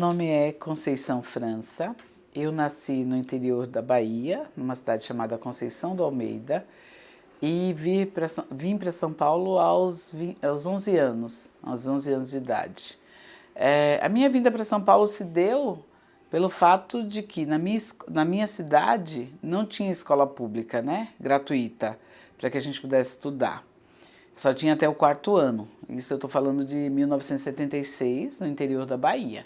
nome é Conceição França, eu nasci no interior da Bahia, numa cidade chamada Conceição do Almeida, e vim para São Paulo aos 11 anos, de idade. A minha vinda para São Paulo se deu pelo fato de que na minha cidade não tinha escola pública, né, gratuita, para que a gente pudesse estudar. Só tinha até o 4º ano, isso eu estou falando de 1976, no interior da Bahia.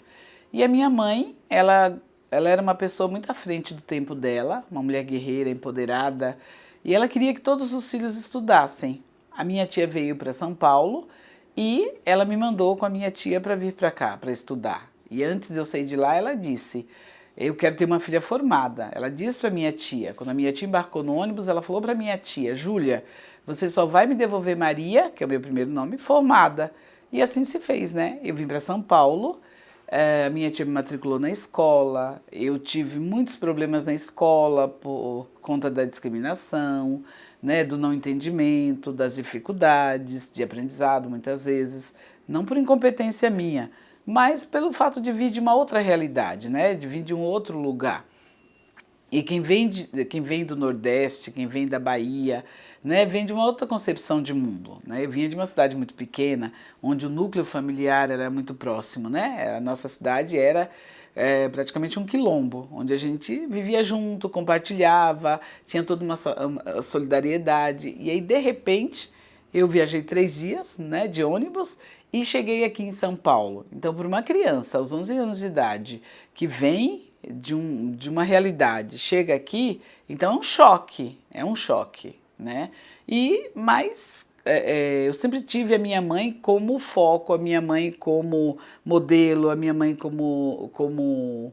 E a minha mãe, ela era uma pessoa muito à frente do tempo dela, uma mulher guerreira, empoderada, e ela queria que todos os filhos estudassem. A minha tia veio para São Paulo e ela me mandou com a minha tia para vir para cá, para estudar. E antes de eu sair de lá, ela disse, eu quero ter uma filha formada. Ela disse para minha tia, quando a minha tia embarcou no ônibus, ela falou para minha tia, Júlia, você só vai me devolver Maria, que é o meu primeiro nome, formada. E assim se fez, né? Eu vim para São Paulo, a minha tia me matriculou na escola, eu tive muitos problemas na escola por conta da discriminação, né, do não entendimento, das dificuldades de aprendizado, muitas vezes, não por incompetência minha, mas pelo fato de vir de uma outra realidade, né, de vir de um outro lugar. E quem vem do Nordeste, quem vem da Bahia, né, vem de uma outra concepção de mundo, né? Eu vinha de uma cidade muito pequena, onde o núcleo familiar era muito próximo, né? A nossa cidade era praticamente um quilombo, onde a gente vivia junto, compartilhava, tinha toda uma solidariedade. E aí, de repente, eu viajei 3 dias, né, de ônibus e cheguei aqui em São Paulo. Então, para uma criança aos 11 anos de idade que vem de uma realidade, chega aqui, então é um choque, né? Mas eu sempre tive a minha mãe como foco, a minha mãe como modelo, a minha mãe como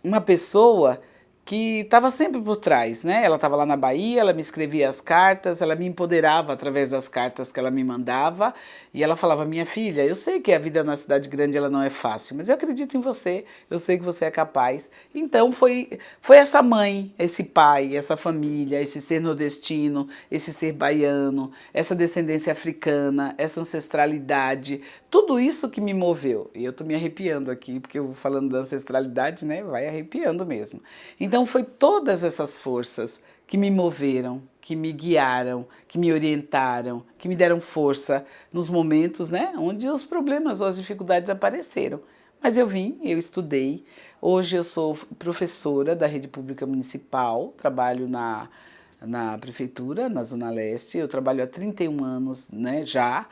uma pessoa que estava sempre por trás, né? Ela estava lá na Bahia, ela me escrevia as cartas, ela me empoderava através das cartas que ela me mandava e ela falava, minha filha, eu sei que a vida na cidade grande ela não é fácil, mas eu acredito em você, eu sei que você é capaz. Então foi essa mãe, esse pai, essa família, esse ser nordestino, esse ser baiano, essa descendência africana, essa ancestralidade, tudo isso que me moveu. E eu tô me arrepiando aqui, porque eu falando da ancestralidade, né, vai arrepiando mesmo. Então foi todas essas forças que me moveram, que me guiaram, que me orientaram, que me deram força nos momentos, né, onde os problemas ou as dificuldades apareceram. Mas eu vim, eu estudei. Hoje eu sou professora da rede pública municipal, trabalho na prefeitura, na Zona Leste. Eu trabalho há 31 anos, né, já,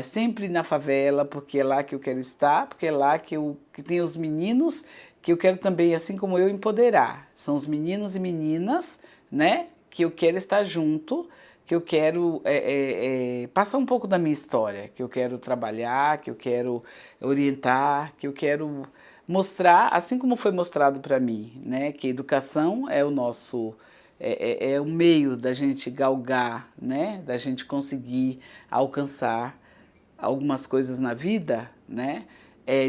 sempre na favela, porque é lá que eu quero estar, porque é lá que tem os meninos que eu quero também, assim como eu, empoderar. São os meninos e meninas, né, que eu quero estar junto, que eu quero passar um pouco da minha história, que eu quero trabalhar, que eu quero orientar, que eu quero mostrar, assim como foi mostrado para mim, né, que a educação é o nosso... é o meio da gente galgar, né, da gente conseguir alcançar algumas coisas na vida, né,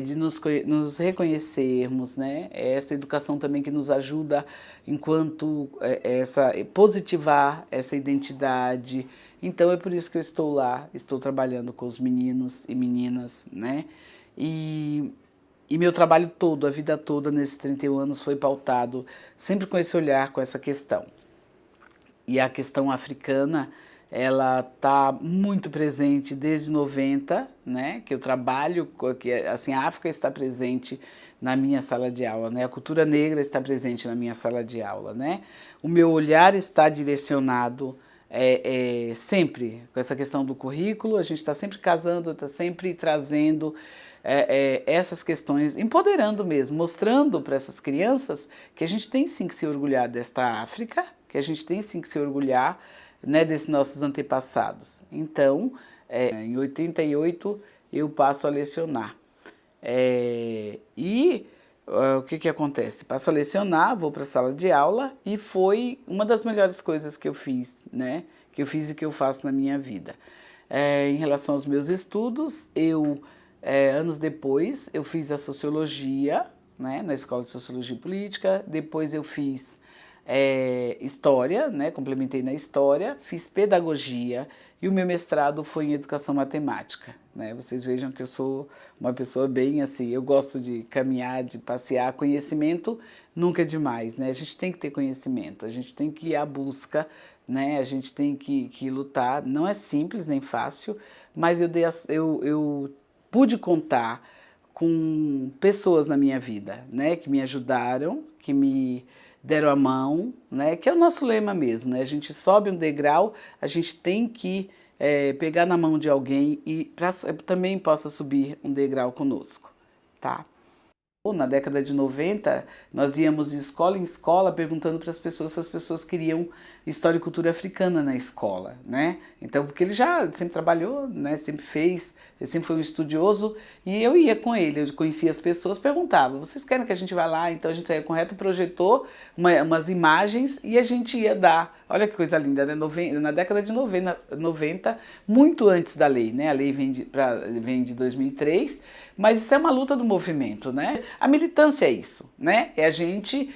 de nos reconhecermos, né, essa educação também que nos ajuda enquanto positivar essa identidade. Então é por isso que eu estou lá, estou trabalhando com os meninos e meninas, né, e meu trabalho todo, a vida toda nesses 31 anos foi pautado sempre com esse olhar, com essa questão. E a questão africana, ela está muito presente desde 90, né, que eu trabalho, que assim, a África está presente na minha sala de aula, né, a cultura negra está presente na minha sala de aula, né, o meu olhar está direcionado sempre com essa questão do currículo, a gente está sempre casando, está sempre trazendo essas questões, empoderando mesmo, mostrando para essas crianças que a gente tem sim que se orgulhar desta África, que a gente tem sim que se orgulhar, né, desses nossos antepassados. Então, em 88 eu passo a lecionar. O que acontece? Passo a lecionar, vou para a sala de aula e foi uma das melhores coisas que eu fiz, né? Que eu fiz e que eu faço na minha vida. Em relação aos meus estudos, anos depois, eu fiz a sociologia, né, na Escola de Sociologia e Política, depois eu fiz história, né, complementei na história, fiz pedagogia e o meu mestrado foi em educação matemática, né? Vocês vejam que eu sou uma pessoa bem assim, eu gosto de caminhar, de passear, conhecimento nunca é demais, né? A gente tem que ter conhecimento, a gente tem que ir à busca, né? A gente tem que lutar, não é simples nem fácil, mas eu pude contar com pessoas na minha vida, né, que me ajudaram, que me deram a mão, né, que é o nosso lema mesmo, né, a gente sobe um degrau, a gente tem que pegar na mão de alguém e também possa subir um degrau conosco, tá? Na década de 90, nós íamos de escola em escola perguntando para as pessoas se as pessoas queriam história e cultura africana na escola, né? Então, porque ele já sempre trabalhou, né? Sempre fez, ele sempre foi um estudioso e eu ia com ele, eu conhecia as pessoas, perguntava, vocês querem que a gente vá lá? Então a gente saía com reto projetor, umas imagens e a gente ia dar. Olha que coisa linda, né? Na década de 90, muito antes da lei, né? A lei vem de 2003, mas isso é uma luta do movimento, né? A militância é isso, né? É a gente,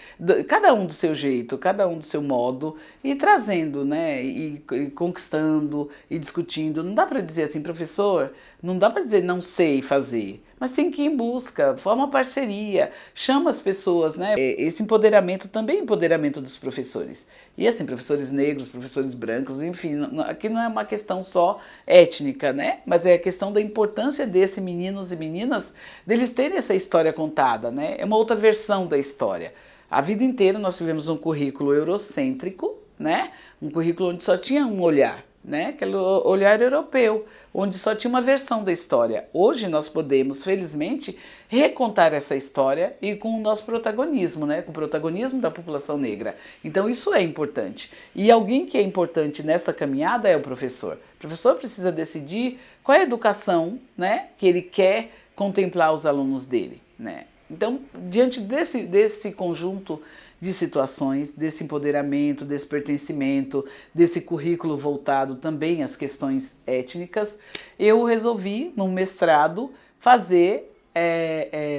cada um do seu jeito, cada um do seu modo, e trazendo, né? E conquistando, e discutindo. Não dá para dizer assim, professor, não dá para dizer não sei fazer, mas tem que ir em busca, forma parceria, chama as pessoas, né? Esse empoderamento também é empoderamento dos professores. E assim, professores negros, professores brancos, enfim, aqui não é uma questão só étnica, né? Mas é a questão da importância desses meninos e meninas, deles terem essa história contada, né? É uma outra versão da história. A vida inteira nós tivemos um currículo eurocêntrico, né? Um currículo onde só tinha um olhar, né? Aquele olhar europeu, onde só tinha uma versão da história. Hoje nós podemos, felizmente, recontar essa história e com o nosso protagonismo, né? Com o protagonismo da população negra. Então isso é importante. E alguém que é importante nessa caminhada é o professor. O professor precisa decidir qual é a educação, né, que ele quer contemplar os alunos dele, né? Então, diante desse conjunto de situações, desse empoderamento, desse pertencimento, desse currículo voltado também às questões étnicas, eu resolvi, num mestrado,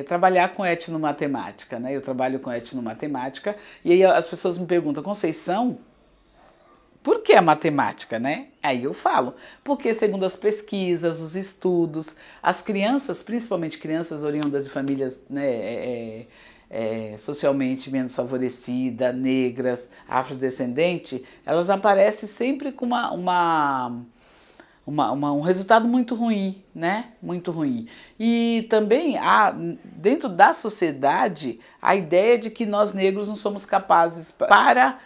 trabalhar com etnomatemática, né? Eu trabalho com etnomatemática e aí as pessoas me perguntam, Conceição, por que a matemática, né? Aí eu falo, porque segundo as pesquisas, os estudos, as crianças, principalmente crianças oriundas de famílias, né, socialmente menos favorecidas, negras, afrodescendentes, elas aparecem sempre com um resultado muito ruim, né? Muito ruim. E também há, dentro da sociedade, a ideia de que nós negros não somos capazes para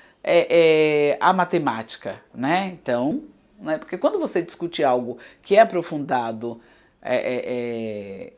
a matemática, né? Então, né? Porque quando você discute algo que é aprofundado,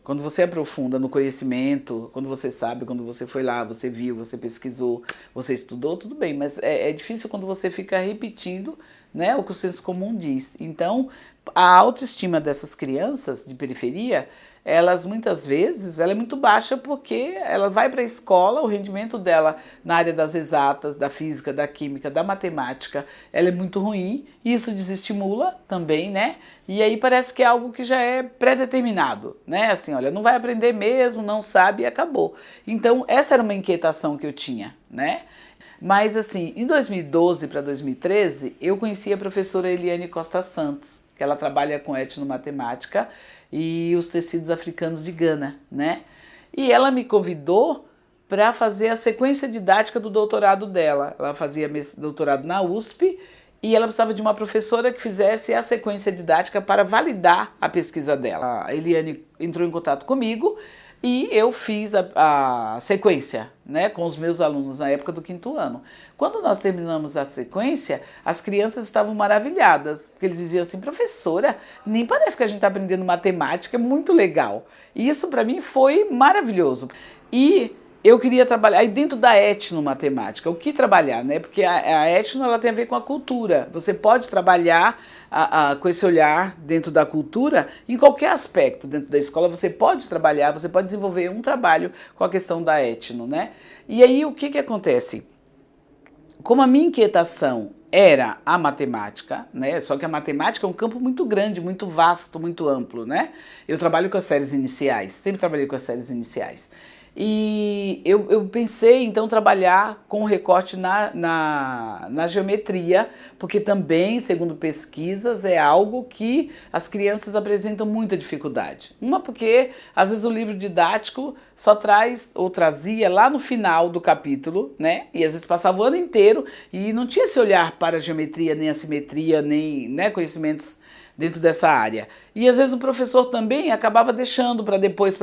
quando você aprofunda no conhecimento, quando você sabe, quando você foi lá, você viu, você pesquisou, você estudou, tudo bem, mas é difícil quando você fica repetindo, né, o que o senso comum diz. Então, a autoestima dessas crianças de periferia, elas muitas vezes ela é muito baixa porque ela vai para a escola, o rendimento dela na área das exatas, da física, da química, da matemática, ela é muito ruim e isso desestimula também, né? E aí parece que é algo que já é pré-determinado, né? Assim, olha, não vai aprender mesmo, não sabe e acabou. Então, essa era uma inquietação que eu tinha, né? Mas assim, em 2012 para 2013, eu conheci a professora Eliane Costa Santos, que ela trabalha com etnomatemática e os tecidos africanos de Gana, né? E ela me convidou para fazer a sequência didática do doutorado dela. Ela fazia doutorado na USP e ela precisava de uma professora que fizesse a sequência didática para validar a pesquisa dela. A Eliane entrou em contato comigo e eu fiz a sequência, né, com os meus alunos na época do 5º ano. Quando nós terminamos a sequência, as crianças estavam maravilhadas, porque eles diziam assim, professora, nem parece que a gente está aprendendo matemática, é muito legal. E isso para mim foi maravilhoso. E eu queria trabalhar aí dentro da etnomatemática. O que trabalhar, né? Porque a etno ela tem a ver com a cultura. Você pode trabalhar com esse olhar dentro da cultura em qualquer aspecto. Dentro da escola você pode trabalhar, você pode desenvolver um trabalho com a questão da etno, né? E aí o que acontece? Como a minha inquietação era a matemática, né? Só que a matemática é um campo muito grande, muito vasto, muito amplo, né? Eu trabalho com as séries iniciais, sempre trabalhei com as séries iniciais. E eu pensei, então, trabalhar com recorte na geometria, porque também, segundo pesquisas, é algo que as crianças apresentam muita dificuldade. Uma porque, às vezes, o livro didático só traz, ou trazia lá no final do capítulo, né? E às vezes passava o ano inteiro e não tinha esse olhar para a geometria, nem a simetria, nem, né, conhecimentos dentro dessa área. E às vezes o professor também acabava deixando para depois,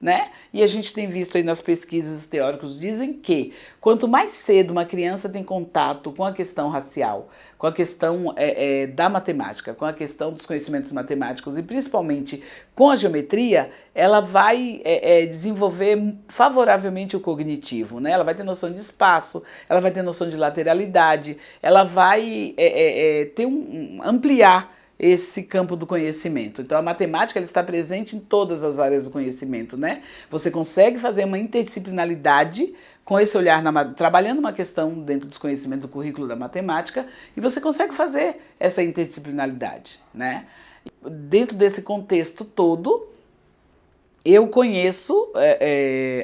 né? E a gente tem visto aí nas pesquisas, os teóricos dizem que quanto mais cedo uma criança tem contato com a questão racial, com a questão da matemática, com a questão dos conhecimentos matemáticos e principalmente com a geometria, ela vai desenvolver favoravelmente o cognitivo, né? Ela vai ter noção de espaço, ela vai ter noção de lateralidade, ela vai ter ampliar esse campo do conhecimento. Então a matemática ela está presente em todas as áreas do conhecimento, né? Você consegue fazer uma interdisciplinaridade com esse olhar, trabalhando uma questão dentro dos conhecimentos do currículo da matemática, e você consegue fazer essa interdisciplinaridade, né? Dentro desse contexto todo, eu conheço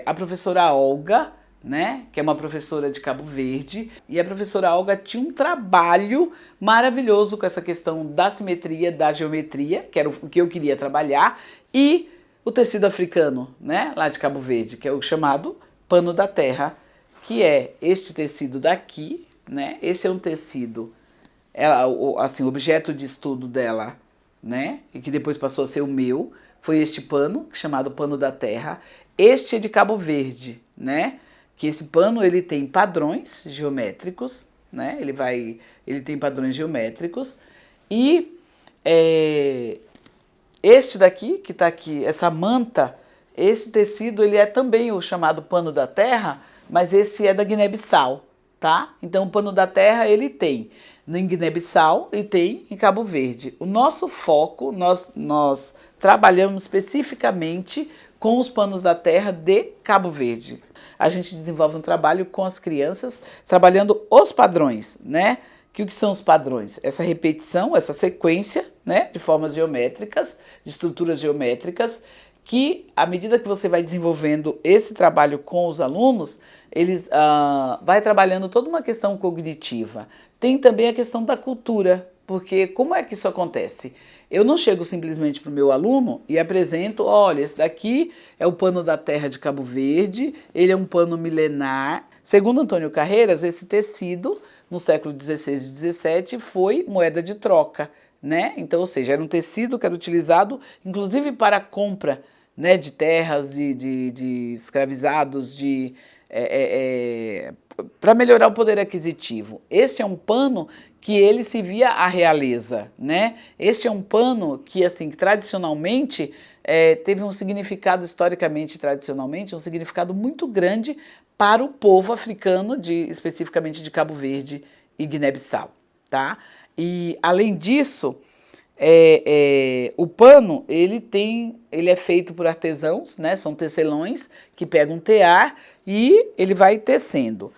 a professora Olga, né, que é uma professora de Cabo Verde, e a professora Olga tinha um trabalho maravilhoso com essa questão da simetria, da geometria, que era o que eu queria trabalhar, e o tecido africano, né, lá de Cabo Verde, que é o chamado pano da terra, que é este tecido daqui, né, esse é um tecido, assim, o objeto de estudo dela, né, e que depois passou a ser o meu, foi este pano, chamado pano da terra. Este é de Cabo Verde, né, que esse pano ele tem padrões geométricos, né? Ele tem padrões geométricos e este daqui, que está aqui, essa manta, esse tecido ele é também o chamado pano da terra, mas esse é da Guiné-Bissau, tá? Então o pano da terra ele tem em Guiné-Bissau e tem em Cabo Verde. O nosso foco, nós trabalhamos especificamente com os panos da terra de Cabo Verde. A gente desenvolve um trabalho com as crianças, trabalhando os padrões, né? Que o que são os padrões? Essa repetição, essa sequência, né? De formas geométricas, de estruturas geométricas, que à medida que você vai desenvolvendo esse trabalho com os alunos, eles vai trabalhando toda uma questão cognitiva. Tem também a questão da cultura, porque como é que isso acontece? Eu não chego simplesmente para o meu aluno e apresento, olha, esse daqui é o pano da terra de Cabo Verde, ele é um pano milenar. Segundo Antônio Carreiras, esse tecido, no século XVI e XVII, foi moeda de troca, né? Então, ou seja, era um tecido que era utilizado, inclusive para a compra, né, de terras, de escravizados, para melhorar o poder aquisitivo. Este é um pano que ele se via a realeza, né? Este é um pano que, assim, tradicionalmente teve um significado, historicamente, tradicionalmente, um significado muito grande para o povo africano, especificamente de Cabo Verde e Guiné-Bissau, tá? E, além disso, o pano, ele é feito por artesãos, né? São tecelões que pegam tear e ele vai tecendo.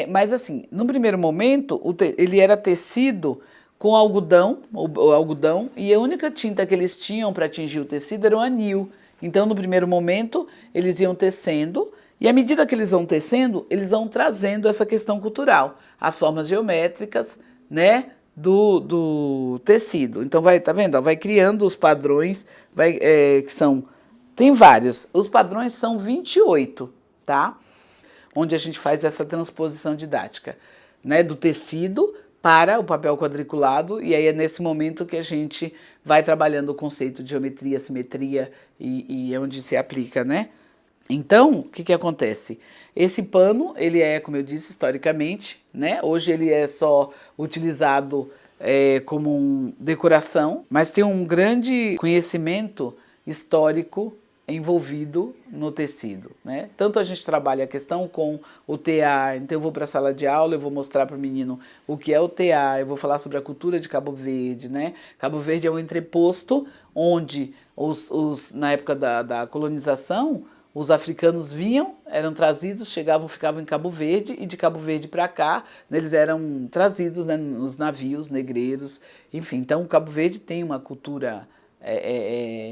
Mas assim, no primeiro momento, ele era tecido com algodão, e a única tinta que eles tinham para atingir o tecido era o anil. Então, no primeiro momento, eles iam tecendo, e à medida que eles vão tecendo, eles vão trazendo essa questão cultural, as formas geométricas, né, do tecido. Então, tá vendo? Vai criando os padrões, que são, tem vários. Os padrões são 28, tá? Onde a gente faz essa transposição didática, né, do tecido para o papel quadriculado, e aí é nesse momento que a gente vai trabalhando o conceito de geometria, simetria e é onde se aplica, né? Então, o que acontece? Esse pano, ele como eu disse, historicamente, né? Hoje ele é só utilizado como decoração, mas tem um grande conhecimento histórico envolvido no tecido, né? Tanto a gente trabalha a questão com o tear, então eu vou para a sala de aula, eu vou mostrar para o menino o que é o tear, eu vou falar sobre a cultura de Cabo Verde, né? Cabo Verde é um entreposto onde na época da colonização, os africanos vinham, eram trazidos, chegavam, ficavam em Cabo Verde, e de Cabo Verde para cá, eles eram trazidos, né, nos navios negreiros, enfim. Então, Cabo Verde tem uma cultura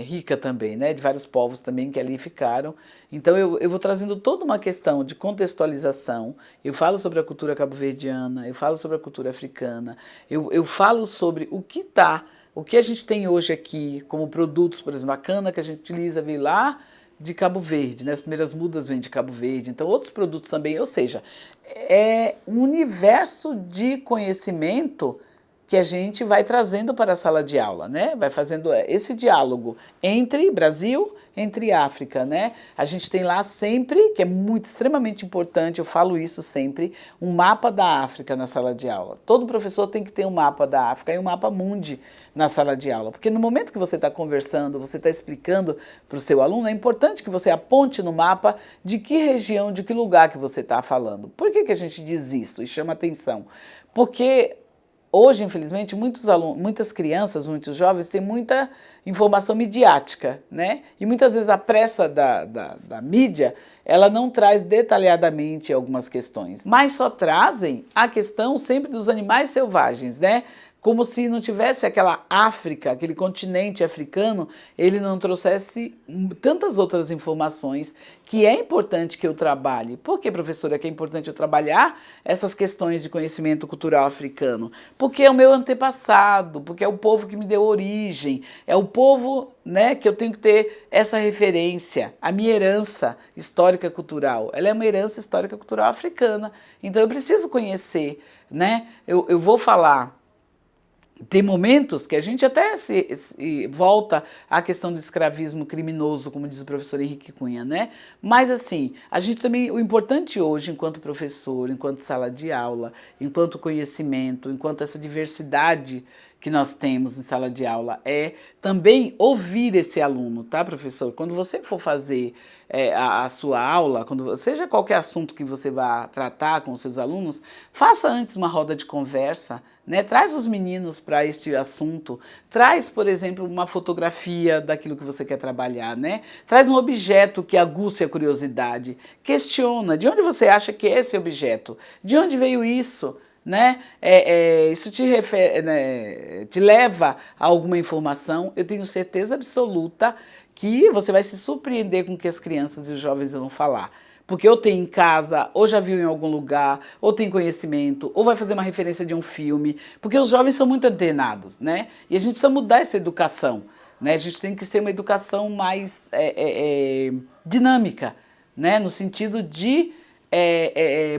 rica também, né? De vários povos também que ali ficaram. Então eu vou trazendo toda uma questão de contextualização. Eu falo sobre a cultura cabo-verdiana, eu falo sobre a cultura africana, eu falo sobre o que a gente tem hoje aqui como produtos, por exemplo, a cana que a gente utiliza veio lá de Cabo Verde, né? As primeiras mudas vêm de Cabo Verde, então outros produtos também, ou seja, é um universo de conhecimento que a gente vai trazendo para a sala de aula, né? Vai fazendo esse diálogo entre Brasil, entre África, né? A gente tem lá sempre, que é muito extremamente importante, eu falo isso sempre, um mapa da África na sala de aula. Todo professor tem que ter um mapa da África e um mapa mundi na sala de aula, porque no momento que você está conversando, você está explicando para o seu aluno, é importante que você aponte no mapa de que região, de que lugar que você está falando. Por que a gente diz isso e chama atenção? Porque hoje, infelizmente, muitas crianças, muitos jovens têm muita informação midiática, né? E muitas vezes a pressa da mídia, ela não traz detalhadamente algumas questões, mas só trazem a questão sempre dos animais selvagens, né? Como se não tivesse aquela África, aquele continente africano, ele não trouxesse tantas outras informações que é importante que eu trabalhe. Por que, professora, que é importante eu trabalhar essas questões de conhecimento cultural africano? Porque é o meu antepassado, porque é o povo que me deu origem, é o povo, né, que eu tenho que ter essa referência. A minha herança histórica cultural, ela é uma herança histórica cultural africana. Então eu preciso conhecer, né? Eu vou falar. Tem momentos que a gente até se volta à questão do escravismo criminoso, como diz o professor Henrique Cunha, né? Mas assim, a gente também, o importante hoje, enquanto professor, enquanto sala de aula, enquanto conhecimento, enquanto essa diversidade que nós temos em sala de aula, é também ouvir esse aluno, tá, professor? Quando você for fazer a sua aula, seja qualquer assunto que você vá tratar com os seus alunos, faça antes uma roda de conversa, né? Traz os meninos para este assunto, traz, por exemplo, uma fotografia daquilo que você quer trabalhar, né? Traz um objeto que aguce a curiosidade, questiona, de onde você acha que é esse objeto? De onde veio isso? Né? Isso te leva a alguma informação, eu tenho certeza absoluta que você vai se surpreender com o que as crianças e os jovens vão falar. Porque ou tem em casa, ou já viu em algum lugar, ou tem conhecimento, ou vai fazer uma referência de um filme, porque os jovens são muito antenados, né? E a gente precisa mudar essa educação, né? A gente tem que ser uma educação mais dinâmica, né? No sentido de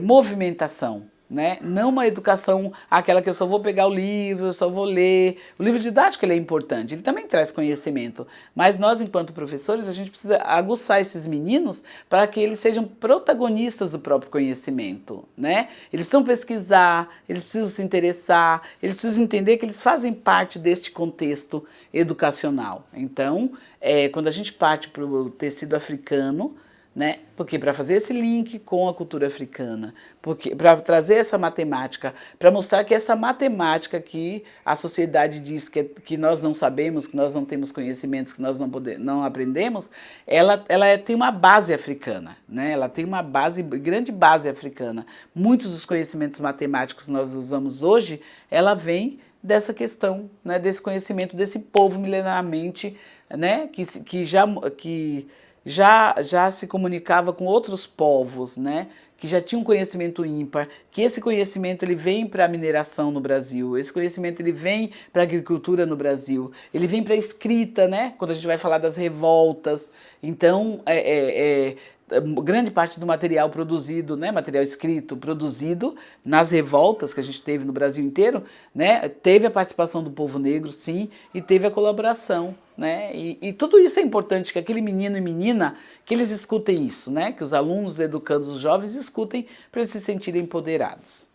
movimentação. Né? Não uma educação aquela que eu só vou pegar o livro, eu só vou ler. O livro didático ele é importante, ele também traz conhecimento, mas nós, enquanto professores, a gente precisa aguçar esses meninos para que eles sejam protagonistas do próprio conhecimento, né? Eles precisam pesquisar, eles precisam se interessar, eles precisam entender que eles fazem parte deste contexto educacional. Então, quando a gente parte para o tecido africano, né? Porque para fazer esse link com a cultura africana, para trazer essa matemática, para mostrar que essa matemática que a sociedade diz que nós não sabemos, que nós não temos conhecimentos, que nós não aprendemos, ela tem uma base africana, né? Ela tem uma grande base africana. Muitos dos conhecimentos matemáticos que nós usamos hoje, ela vem dessa questão, né? Desse conhecimento desse povo milenarmente, né? Que já se comunicava com outros povos, né? Que já tinham um conhecimento ímpar, que esse conhecimento ele vem para a mineração no Brasil, esse conhecimento ele vem para a agricultura no Brasil, ele vem para a escrita, né? Quando a gente vai falar das revoltas. Então, grande parte do material produzido, né, material escrito produzido nas revoltas que a gente teve no Brasil inteiro, né, teve a participação do povo negro, sim, e teve a colaboração, né, e tudo isso é importante, que aquele menino e menina, que eles escutem isso, né, que os alunos, educandos, os jovens escutem para eles se sentirem empoderados.